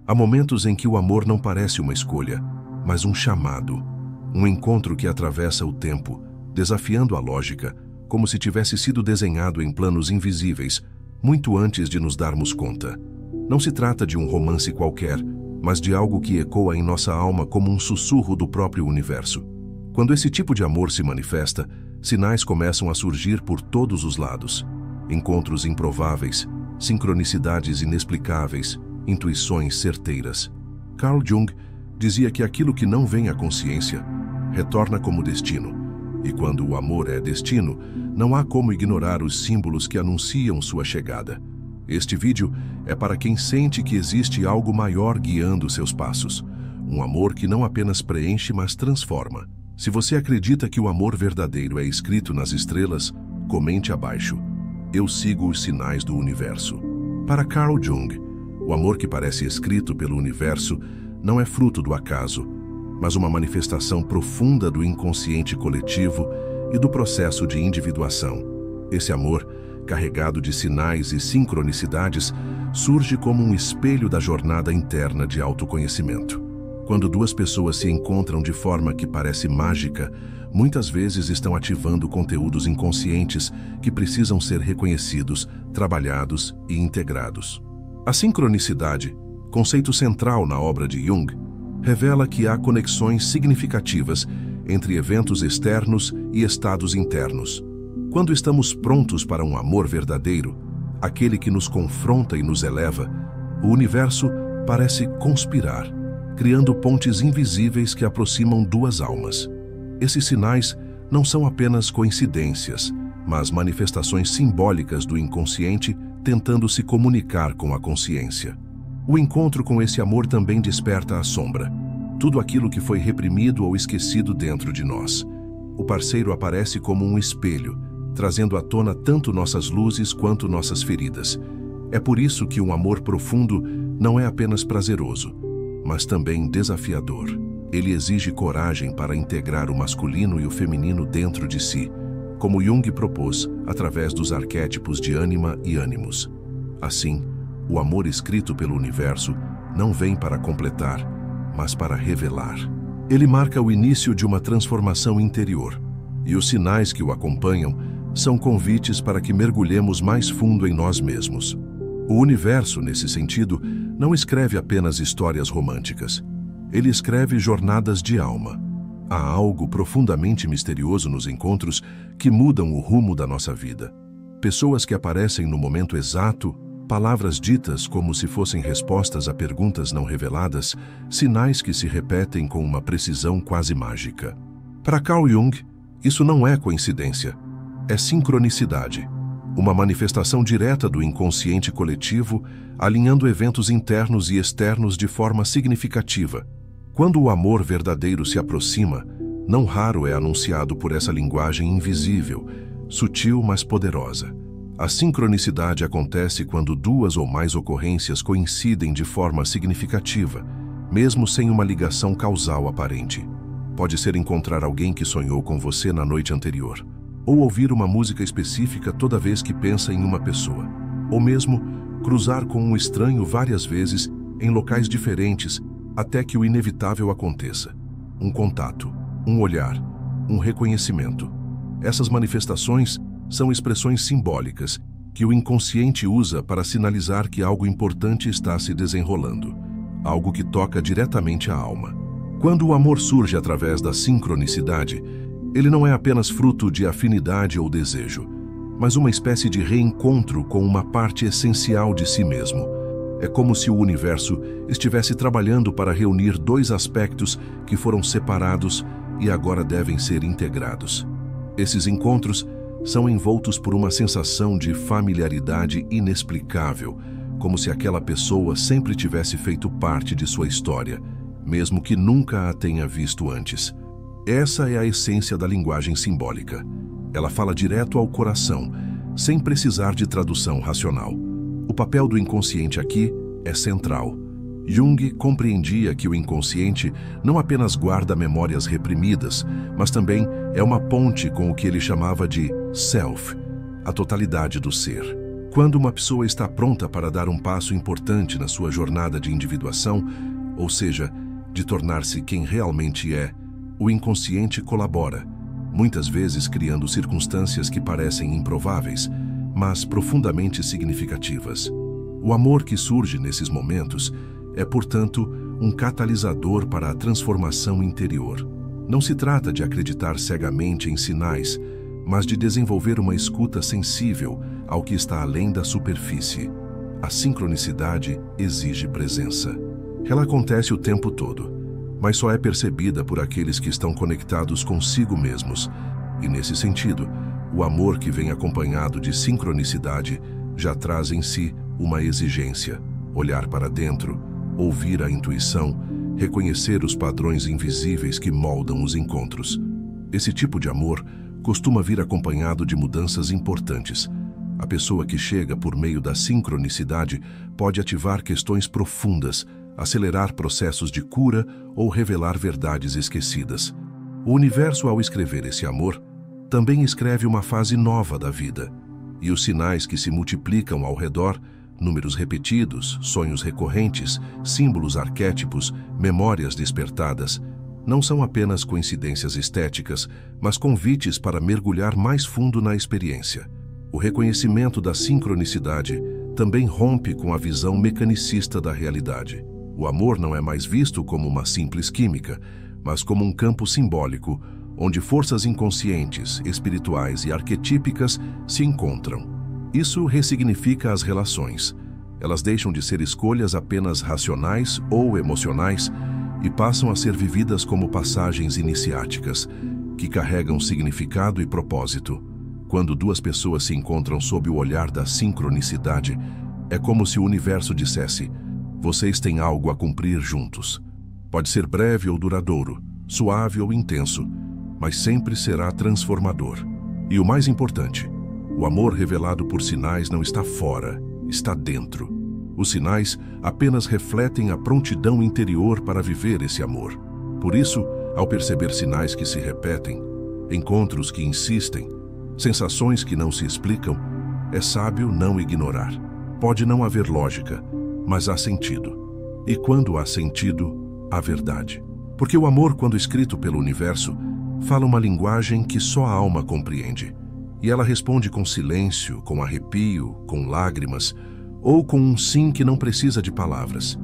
Há momentos em que o amor não parece uma escolha, mas um chamado, um encontro que atravessa o tempo, desafiando a lógica, como se tivesse sido desenhado em planos invisíveis, muito antes de nos darmos conta. Não se trata de um romance qualquer, mas de algo que ecoa em nossa alma como um sussurro do próprio universo. Quando esse tipo de amor se manifesta, sinais começam a surgir por todos os lados. Encontros improváveis, sincronicidades inexplicáveis, intuições certeiras. Carl Jung dizia que aquilo que não vem à consciência retorna como destino. E quando o amor é destino, não há como ignorar os símbolos que anunciam sua chegada. Este vídeo é para quem sente que existe algo maior guiando seus passos. Um amor que não apenas preenche, mas transforma. Se você acredita que o amor verdadeiro é escrito nas estrelas, comente abaixo. Eu sigo os sinais do universo. Para Carl Jung, o amor que parece escrito pelo universo não é fruto do acaso, mas uma manifestação profunda do inconsciente coletivo e do processo de individuação. Esse amor, carregado de sinais e sincronicidades, surge como um espelho da jornada interna de autoconhecimento. Quando duas pessoas se encontram de forma que parece mágica, muitas vezes estão ativando conteúdos inconscientes que precisam ser reconhecidos, trabalhados e integrados. A sincronicidade, conceito central na obra de Jung, revela que há conexões significativas entre eventos externos e estados internos. Quando estamos prontos para um amor verdadeiro, aquele que nos confronta e nos eleva, o universo parece conspirar, criando pontes invisíveis que aproximam duas almas. Esses sinais não são apenas coincidências, mas manifestações simbólicas do inconsciente tentando se comunicar com a consciência. O encontro com esse amor também desperta a sombra, tudo aquilo que foi reprimido ou esquecido dentro de nós. O parceiro aparece como um espelho, trazendo à tona tanto nossas luzes quanto nossas feridas. É por isso que um amor profundo não é apenas prazeroso, mas também desafiador. Ele exige coragem para integrar o masculino e o feminino dentro de si, como Jung propôs através dos arquétipos de ânima e ânimos. Assim, o amor escrito pelo universo não vem para completar, mas para revelar. Ele marca o início de uma transformação interior, e os sinais que o acompanham são convites para que mergulhemos mais fundo em nós mesmos. O universo, nesse sentido, não escreve apenas histórias românticas. Ele escreve jornadas de alma. Há algo profundamente misterioso nos encontros que mudam o rumo da nossa vida. Pessoas que aparecem no momento exato, palavras ditas como se fossem respostas a perguntas não reveladas, sinais que se repetem com uma precisão quase mágica. Para Carl Jung, isso não é coincidência, é sincronicidade, uma manifestação direta do inconsciente coletivo, alinhando eventos internos e externos de forma significativa. Quando o amor verdadeiro se aproxima, não raro é anunciado por essa linguagem invisível, sutil mas poderosa. A sincronicidade acontece quando duas ou mais ocorrências coincidem de forma significativa, mesmo sem uma ligação causal aparente. Pode ser encontrar alguém que sonhou com você na noite anterior, ou ouvir uma música específica toda vez que pensa em uma pessoa, ou mesmo cruzar com um estranho várias vezes em locais diferentes até que o inevitável aconteça. Um contato, um olhar, um reconhecimento. Essas manifestações são expressões simbólicas que o inconsciente usa para sinalizar que algo importante está se desenrolando, algo que toca diretamente a alma. Quando o amor surge através da sincronicidade, ele não é apenas fruto de afinidade ou desejo, mas uma espécie de reencontro com uma parte essencial de si mesmo. É como se o universo estivesse trabalhando para reunir dois aspectos que foram separados e agora devem ser integrados. Esses encontros são envoltos por uma sensação de familiaridade inexplicável, como se aquela pessoa sempre tivesse feito parte de sua história, mesmo que nunca a tenha visto antes. Essa é a essência da linguagem simbólica. Ela fala direto ao coração, sem precisar de tradução racional. O papel do inconsciente aqui é central. Jung compreendia que o inconsciente não apenas guarda memórias reprimidas, mas também é uma ponte com o que ele chamava de self, a totalidade do ser. Quando uma pessoa está pronta para dar um passo importante na sua jornada de individuação, ou seja, de tornar-se quem realmente é, o inconsciente colabora, muitas vezes criando circunstâncias que parecem improváveis, mas profundamente significativas. O amor que surge nesses momentos é, portanto, um catalisador para a transformação interior. Não se trata de acreditar cegamente em sinais, mas de desenvolver uma escuta sensível ao que está além da superfície. A sincronicidade exige presença. Ela acontece o tempo todo, mas só é percebida por aqueles que estão conectados consigo mesmos. E nesse sentido, o amor que vem acompanhado de sincronicidade já traz em si uma exigência: olhar para dentro, ouvir a intuição, reconhecer os padrões invisíveis que moldam os encontros. Esse tipo de amor costuma vir acompanhado de mudanças importantes. A pessoa que chega por meio da sincronicidade pode ativar questões profundas, acelerar processos de cura ou revelar verdades esquecidas. O universo, ao escrever esse amor, também escreve uma fase nova da vida. E os sinais que se multiplicam ao redor, números repetidos, sonhos recorrentes, símbolos arquétipos, memórias despertadas, não são apenas coincidências estéticas, mas convites para mergulhar mais fundo na experiência. O reconhecimento da sincronicidade também rompe com a visão mecanicista da realidade. O amor não é mais visto como uma simples química, mas como um campo simbólico, onde forças inconscientes, espirituais e arquetípicas se encontram. Isso ressignifica as relações. Elas deixam de ser escolhas apenas racionais ou emocionais e passam a ser vividas como passagens iniciáticas, que carregam significado e propósito. Quando duas pessoas se encontram sob o olhar da sincronicidade, é como se o universo dissesse: vocês têm algo a cumprir juntos. Pode ser breve ou duradouro, suave ou intenso, mas sempre será transformador. E o mais importante, o amor revelado por sinais não está fora, está dentro. Os sinais apenas refletem a prontidão interior para viver esse amor. Por isso, ao perceber sinais que se repetem, encontros que insistem, sensações que não se explicam, é sábio não ignorar. Pode não haver lógica, mas há sentido. E quando há sentido, há verdade. Porque o amor, quando escrito pelo universo, fala uma linguagem que só a alma compreende. E ela responde com silêncio, com arrepio, com lágrimas, ou com um sim que não precisa de palavras.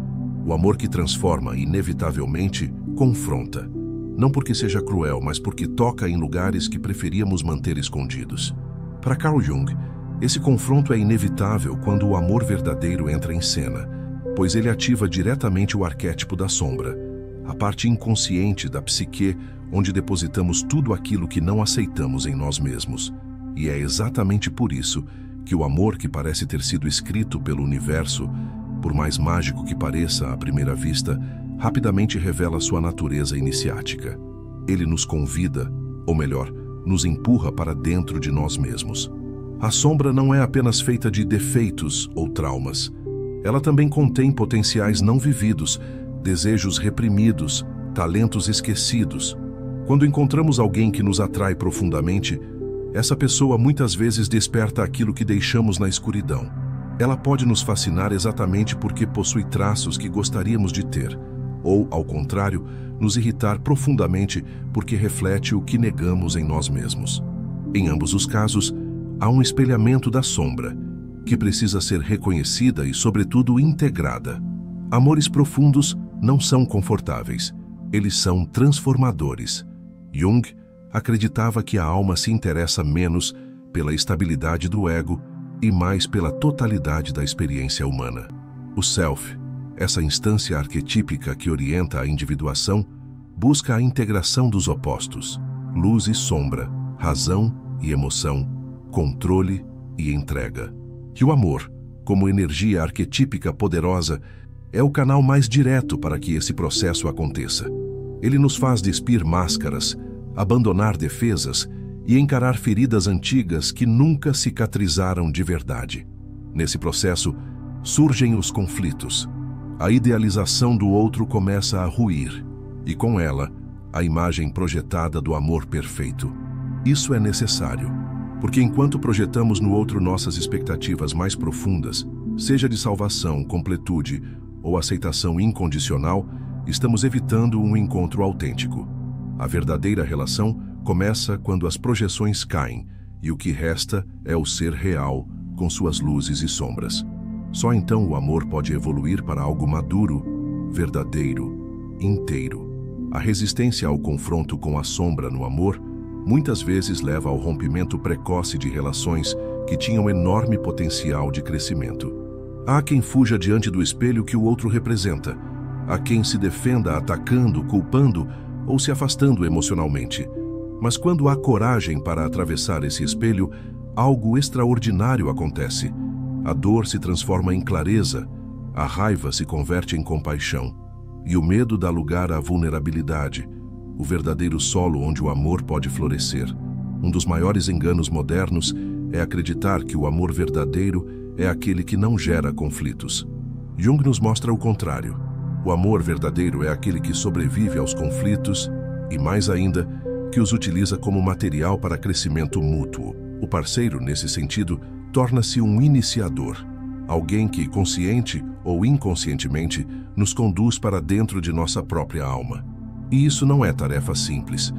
O amor que transforma, inevitavelmente, confronta. Não porque seja cruel, mas porque toca em lugares que preferíamos manter escondidos. Para Carl Jung, esse confronto é inevitável quando o amor verdadeiro entra em cena, pois ele ativa diretamente o arquétipo da sombra, a parte inconsciente da psique onde depositamos tudo aquilo que não aceitamos em nós mesmos. E é exatamente por isso que o amor que parece ter sido escrito pelo universo, por mais mágico que pareça à primeira vista, rapidamente revela sua natureza iniciática. Ele nos convida, ou melhor, nos empurra para dentro de nós mesmos. A sombra não é apenas feita de defeitos ou traumas. Ela também contém potenciais não vividos, desejos reprimidos, talentos esquecidos. Quando encontramos alguém que nos atrai profundamente, essa pessoa muitas vezes desperta aquilo que deixamos na escuridão. Ela pode nos fascinar exatamente porque possui traços que gostaríamos de ter, ou, ao contrário, nos irritar profundamente porque reflete o que negamos em nós mesmos. Em ambos os casos, há um espelhamento da sombra, que precisa ser reconhecida e, sobretudo, integrada. Amores profundos não são confortáveis, eles são transformadores. Jung acreditava que a alma se interessa menos pela estabilidade do ego e mais pela totalidade da experiência humana. O self, essa instância arquetípica que orienta a individuação, busca a integração dos opostos, luz e sombra, razão e emoção, controle e entrega. E o amor, como energia arquetípica poderosa, é o canal mais direto para que esse processo aconteça. Ele nos faz despir máscaras, abandonar defesas e encarar feridas antigas que nunca cicatrizaram de verdade. Nesse processo, surgem os conflitos. A idealização do outro começa a ruir, e com ela, a imagem projetada do amor perfeito. Isso é necessário. Porque enquanto projetamos no outro nossas expectativas mais profundas, seja de salvação, completude ou aceitação incondicional, estamos evitando um encontro autêntico. A verdadeira relação começa quando as projeções caem e o que resta é o ser real, com suas luzes e sombras. Só então o amor pode evoluir para algo maduro, verdadeiro, inteiro. A resistência ao confronto com a sombra no amor muitas vezes leva ao rompimento precoce de relações que tinham enorme potencial de crescimento. Há quem fuja diante do espelho que o outro representa. Há quem se defenda atacando, culpando ou se afastando emocionalmente. Mas quando há coragem para atravessar esse espelho, algo extraordinário acontece. A dor se transforma em clareza, a raiva se converte em compaixão, e o medo dá lugar à vulnerabilidade, o verdadeiro solo onde o amor pode florescer. Um dos maiores enganos modernos é acreditar que o amor verdadeiro é aquele que não gera conflitos. Jung nos mostra o contrário. O amor verdadeiro é aquele que sobrevive aos conflitos e, mais ainda, que os utiliza como material para crescimento mútuo. O parceiro, nesse sentido, torna-se um iniciador, alguém que, consciente ou inconscientemente, nos conduz para dentro de nossa própria alma. E isso não é tarefa simples.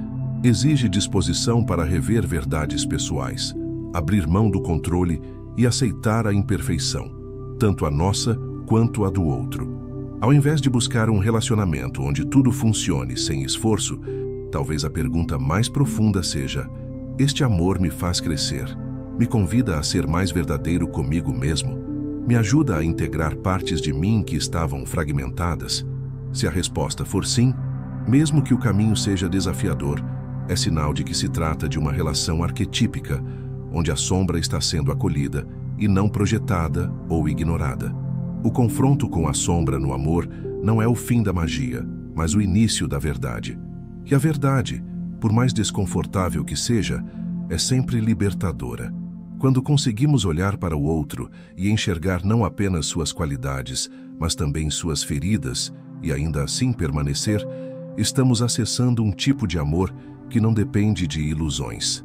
Exige disposição para rever verdades pessoais, abrir mão do controle e aceitar a imperfeição, tanto a nossa quanto a do outro. Ao invés de buscar um relacionamento onde tudo funcione sem esforço, talvez a pergunta mais profunda seja: este amor me faz crescer? Me convida a ser mais verdadeiro comigo mesmo? Me ajuda a integrar partes de mim que estavam fragmentadas? Se a resposta for sim, mesmo que o caminho seja desafiador, é sinal de que se trata de uma relação arquetípica, onde a sombra está sendo acolhida e não projetada ou ignorada. O confronto com a sombra no amor não é o fim da magia, mas o início da verdade. E a verdade, por mais desconfortável que seja, é sempre libertadora. Quando conseguimos olhar para o outro e enxergar não apenas suas qualidades, mas também suas feridas, e ainda assim permanecer, estamos acessando um tipo de amor que não depende de ilusões.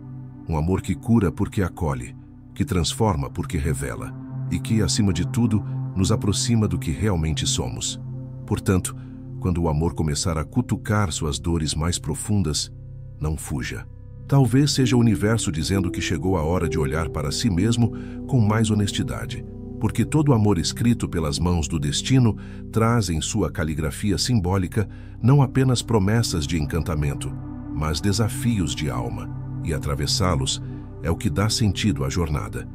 Um amor que cura porque acolhe, que transforma porque revela, e que, acima de tudo, nos aproxima do que realmente somos. Portanto, quando o amor começar a cutucar suas dores mais profundas, não fuja. Talvez seja o universo dizendo que chegou a hora de olhar para si mesmo com mais honestidade, porque todo amor escrito pelas mãos do destino traz em sua caligrafia simbólica não apenas promessas de encantamento, mas desafios de alma, e atravessá-los é o que dá sentido à jornada.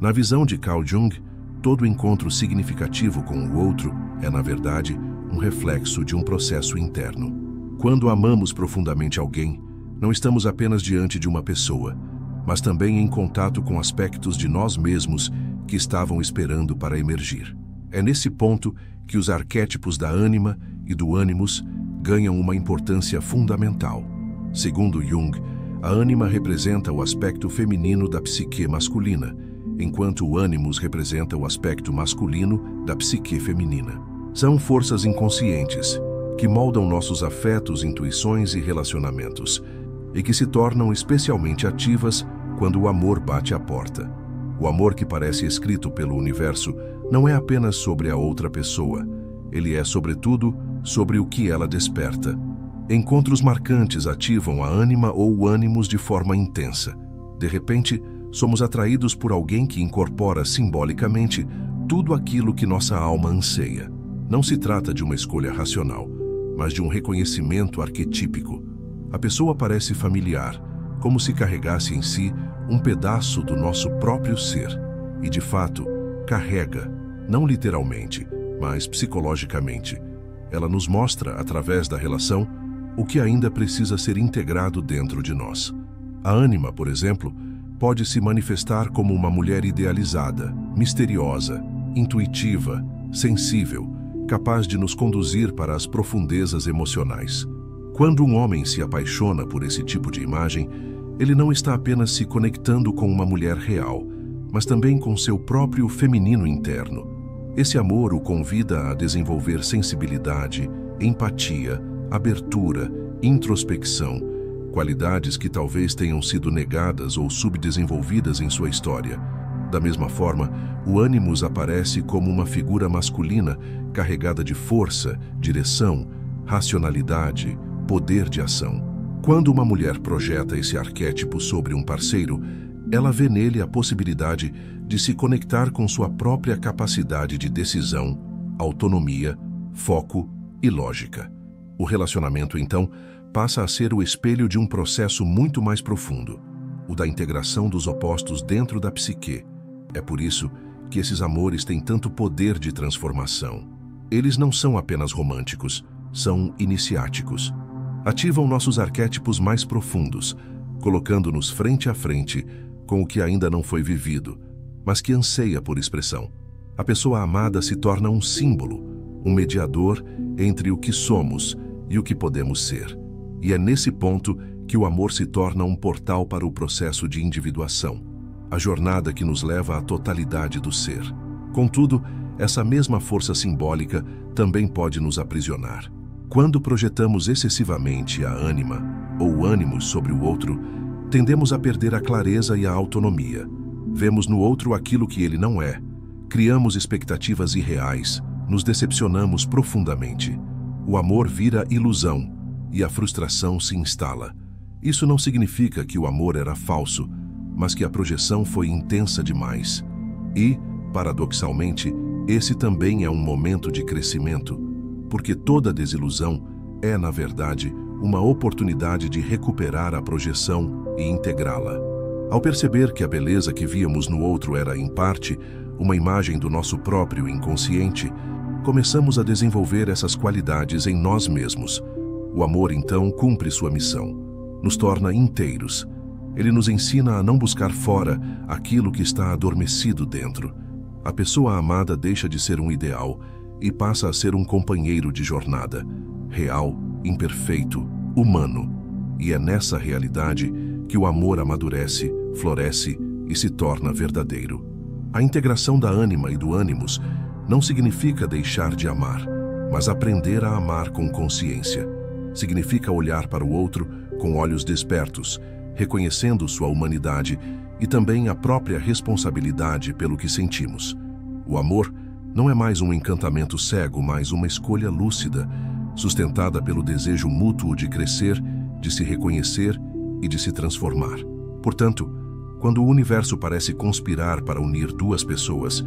Na visão de Carl Jung, todo encontro significativo com o outro é, na verdade, um reflexo de um processo interno. Quando amamos profundamente alguém, não estamos apenas diante de uma pessoa, mas também em contato com aspectos de nós mesmos que estavam esperando para emergir. É nesse ponto que os arquétipos da ânima e do ânimos ganham uma importância fundamental. Segundo Jung, a ânima representa o aspecto feminino da psique masculina, enquanto o ânimos representa o aspecto masculino da psique feminina. São forças inconscientes que moldam nossos afetos, intuições e relacionamentos, e que se tornam especialmente ativas quando o amor bate à porta. O amor que parece escrito pelo universo não é apenas sobre a outra pessoa, ele é, sobretudo, sobre o que ela desperta. Encontros marcantes ativam a ânima ou o ânimos de forma intensa. De repente, somos atraídos por alguém que incorpora simbolicamente tudo aquilo que nossa alma anseia. Não se trata de uma escolha racional, mas de um reconhecimento arquetípico. A pessoa parece familiar, como se carregasse em si um pedaço do nosso próprio ser. E, de fato, carrega, não literalmente, mas psicologicamente. Ela nos mostra, através da relação, o que ainda precisa ser integrado dentro de nós. A ânima, por exemplo, pode se manifestar como uma mulher idealizada, misteriosa, intuitiva, sensível, capaz de nos conduzir para as profundezas emocionais. Quando um homem se apaixona por esse tipo de imagem, ele não está apenas se conectando com uma mulher real, mas também com seu próprio feminino interno. Esse amor o convida a desenvolver sensibilidade, empatia, abertura, introspecção, qualidades que talvez tenham sido negadas ou subdesenvolvidas em sua história. Da mesma forma, o ânimos aparece como uma figura masculina carregada de força, direção, racionalidade, poder de ação. Quando uma mulher projeta esse arquétipo sobre um parceiro, ela vê nele a possibilidade de se conectar com sua própria capacidade de decisão, autonomia, foco e lógica. O relacionamento, então, passa a ser o espelho de um processo muito mais profundo, o da integração dos opostos dentro da psique. É por isso que esses amores têm tanto poder de transformação. Eles não são apenas românticos, são iniciáticos. Ativam nossos arquétipos mais profundos, colocando-nos frente a frente com o que ainda não foi vivido, mas que anseia por expressão. A pessoa amada se torna um símbolo, um mediador entre o que somos e o que podemos ser. E é nesse ponto que o amor se torna um portal para o processo de individuação, a jornada que nos leva à totalidade do ser. Contudo, essa mesma força simbólica também pode nos aprisionar. Quando projetamos excessivamente a ânima ou o ânimos sobre o outro, tendemos a perder a clareza e a autonomia. Vemos no outro aquilo que ele não é, criamos expectativas irreais, nos decepcionamos profundamente. O amor vira ilusão e a frustração se instala. Isso não significa que o amor era falso, mas que a projeção foi intensa demais. E, paradoxalmente, esse também é um momento de crescimento, porque toda desilusão é, na verdade, uma oportunidade de recuperar a projeção e integrá-la. Ao perceber que a beleza que víamos no outro era, em parte, uma imagem do nosso próprio inconsciente, começamos a desenvolver essas qualidades em nós mesmos. O amor, então, cumpre sua missão. Nos torna inteiros. Ele nos ensina a não buscar fora aquilo que está adormecido dentro. A pessoa amada deixa de ser um ideal e passa a ser um companheiro de jornada, real, imperfeito, humano. E é nessa realidade que o amor amadurece, floresce e se torna verdadeiro. A integração da ânima e do ânimos não significa deixar de amar, mas aprender a amar com consciência. Significa olhar para o outro com olhos despertos, reconhecendo sua humanidade e também a própria responsabilidade pelo que sentimos. O amor não é mais um encantamento cego, mas uma escolha lúcida, sustentada pelo desejo mútuo de crescer, de se reconhecer e de se transformar. Portanto, quando o universo parece conspirar para unir duas pessoas,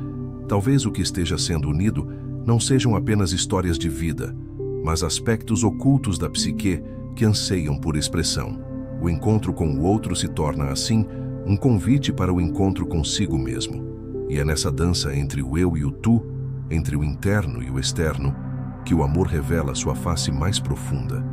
talvez o que esteja sendo unido não sejam apenas histórias de vida, mas aspectos ocultos da psique que anseiam por expressão. O encontro com o outro se torna, assim, um convite para o encontro consigo mesmo. E é nessa dança entre o eu e o tu, entre o interno e o externo, que o amor revela sua face mais profunda,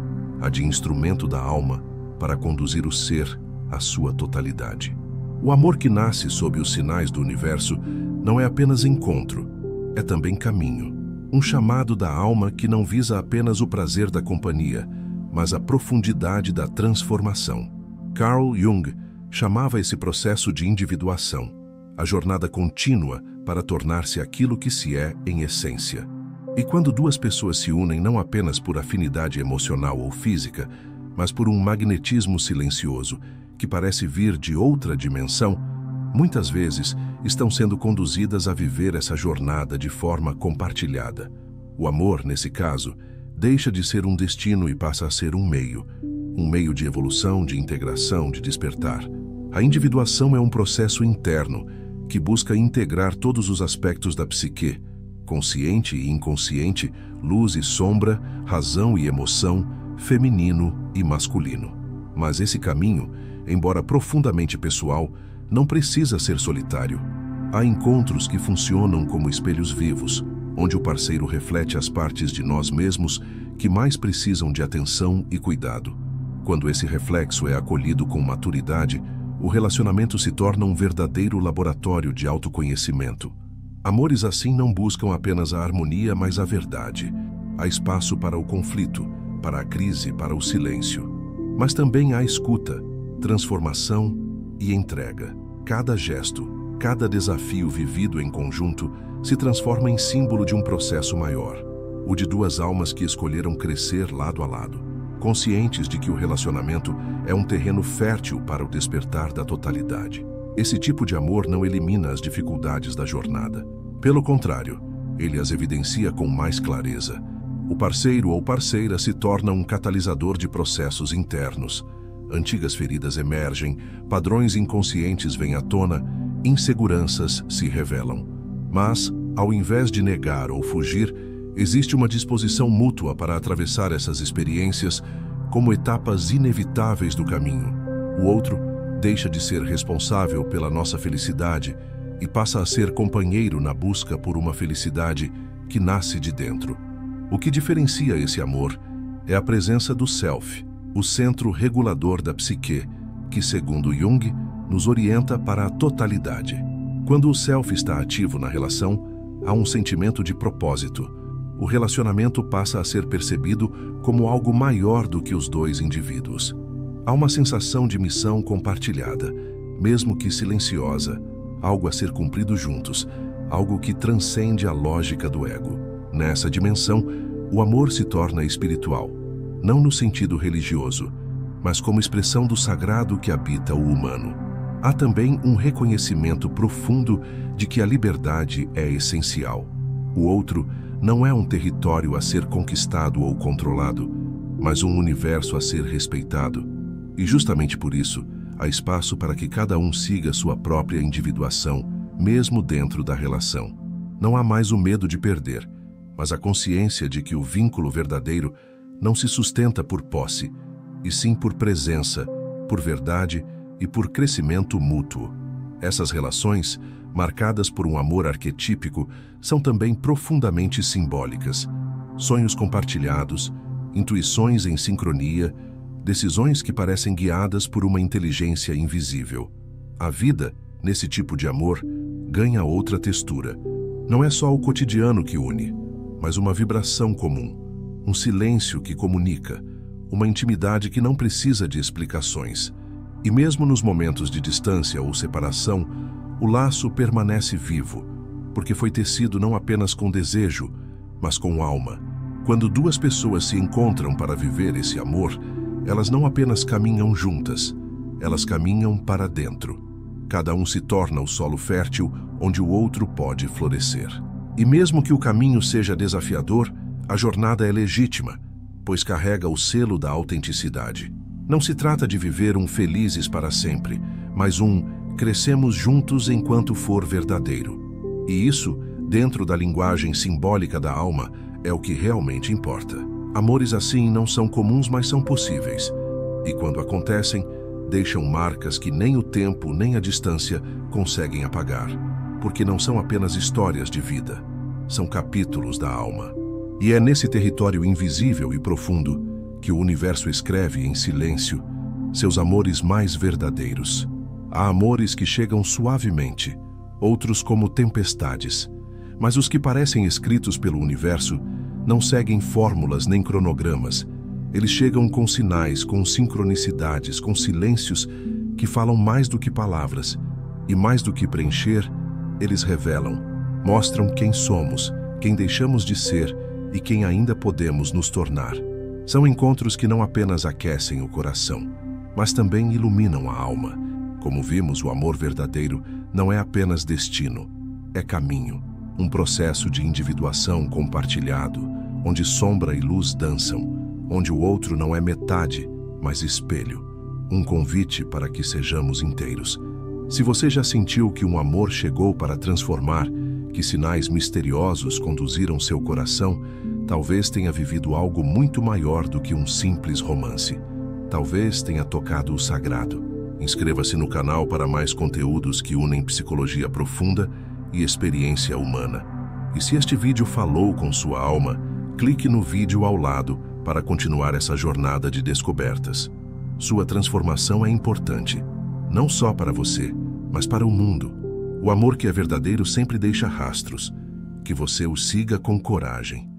a de instrumento da alma para conduzir o ser à sua totalidade. O amor que nasce sob os sinais do universo não é apenas encontro, é também caminho. Um chamado da alma que não visa apenas o prazer da companhia, mas a profundidade da transformação. Carl Jung chamava esse processo de individuação, a jornada contínua para tornar-se aquilo que se é em essência. E quando duas pessoas se unem não apenas por afinidade emocional ou física, mas por um magnetismo silencioso que parece vir de outra dimensão, muitas vezes estão sendo conduzidas a viver essa jornada de forma compartilhada. O amor, nesse caso, deixa de ser um destino e passa a ser um meio de evolução, de integração, de despertar. A individuação é um processo interno que busca integrar todos os aspectos da psique, consciente e inconsciente, luz e sombra, razão e emoção, feminino e masculino. Mas esse caminho, embora profundamente pessoal, não precisa ser solitário. Há encontros que funcionam como espelhos vivos, onde o parceiro reflete as partes de nós mesmos que mais precisam de atenção e cuidado. Quando esse reflexo é acolhido com maturidade, o relacionamento se torna um verdadeiro laboratório de autoconhecimento. Amores assim não buscam apenas a harmonia, mas a verdade. Há espaço para o conflito, para a crise, para o silêncio. Mas também há escuta, transformação e entrega. Cada gesto, cada desafio vivido em conjunto se transforma em símbolo de um processo maior, o de duas almas que escolheram crescer lado a lado, conscientes de que o relacionamento é um terreno fértil para o despertar da totalidade. Esse tipo de amor não elimina as dificuldades da jornada. Pelo contrário, ele as evidencia com mais clareza. O parceiro ou parceira se torna um catalisador de processos internos. Antigas feridas emergem, padrões inconscientes vêm à tona, inseguranças se revelam. Mas, ao invés de negar ou fugir, existe uma disposição mútua para atravessar essas experiências como etapas inevitáveis do caminho. O outro deixa de ser responsável pela nossa felicidade e passa a ser companheiro na busca por uma felicidade que nasce de dentro. O que diferencia esse amor é a presença do Self, o centro regulador da psique, que, segundo Jung, nos orienta para a totalidade. Quando o Self está ativo na relação, há um sentimento de propósito. O relacionamento passa a ser percebido como algo maior do que os dois indivíduos. Há uma sensação de missão compartilhada, mesmo que silenciosa, algo a ser cumprido juntos, algo que transcende a lógica do ego. Nessa dimensão, o amor se torna espiritual, não no sentido religioso, mas como expressão do sagrado que habita o humano. Há também um reconhecimento profundo de que a liberdade é essencial. O outro não é um território a ser conquistado ou controlado, mas um universo a ser respeitado. E justamente por isso, há espaço para que cada um siga sua própria individuação, mesmo dentro da relação. Não há mais o medo de perder, mas a consciência de que o vínculo verdadeiro não se sustenta por posse, e sim por presença, por verdade e por crescimento mútuo. Essas relações, marcadas por um amor arquetípico, são também profundamente simbólicas. Sonhos compartilhados, intuições em sincronia, decisões que parecem guiadas por uma inteligência invisível. A vida, nesse tipo de amor, ganha outra textura. Não é só o cotidiano que une, mas uma vibração comum, um silêncio que comunica, uma intimidade que não precisa de explicações. E mesmo nos momentos de distância ou separação, o laço permanece vivo, porque foi tecido não apenas com desejo, mas com alma. Quando duas pessoas se encontram para viver esse amor, elas não apenas caminham juntas, elas caminham para dentro. Cada um se torna o solo fértil onde o outro pode florescer. E mesmo que o caminho seja desafiador, a jornada é legítima, pois carrega o selo da autenticidade. Não se trata de viver um felizes para sempre, mas crescemos juntos enquanto for verdadeiro. E isso, dentro da linguagem simbólica da alma, é o que realmente importa. Amores assim não são comuns, mas são possíveis. E quando acontecem, deixam marcas que nem o tempo nem a distância conseguem apagar, porque não são apenas histórias de vida, são capítulos da alma. E é nesse território invisível e profundo que o universo escreve em silêncio seus amores mais verdadeiros. Há amores que chegam suavemente, outros como tempestades, mas os que parecem escritos pelo universo não seguem fórmulas nem cronogramas. Eles chegam com sinais, com sincronicidades, com silêncios que falam mais do que palavras, e mais do que preencher, eles revelam, mostram quem somos, quem deixamos de ser e quem ainda podemos nos tornar. São encontros que não apenas aquecem o coração, mas também iluminam a alma. Como vimos, o amor verdadeiro não é apenas destino, é caminho, um processo de individuação compartilhado, onde sombra e luz dançam, onde o outro não é metade, mas espelho, um convite para que sejamos inteiros. Se você já sentiu que um amor chegou para transformar, que sinais misteriosos conduziram seu coração, talvez tenha vivido algo muito maior do que um simples romance. Talvez tenha tocado o sagrado. Inscreva-se no canal para mais conteúdos que unem psicologia profunda e experiência humana. E se este vídeo falou com sua alma, clique no vídeo ao lado para continuar essa jornada de descobertas. Sua transformação é importante, não só para você, mas para o mundo. O amor que é verdadeiro sempre deixa rastros. Que você o siga com coragem.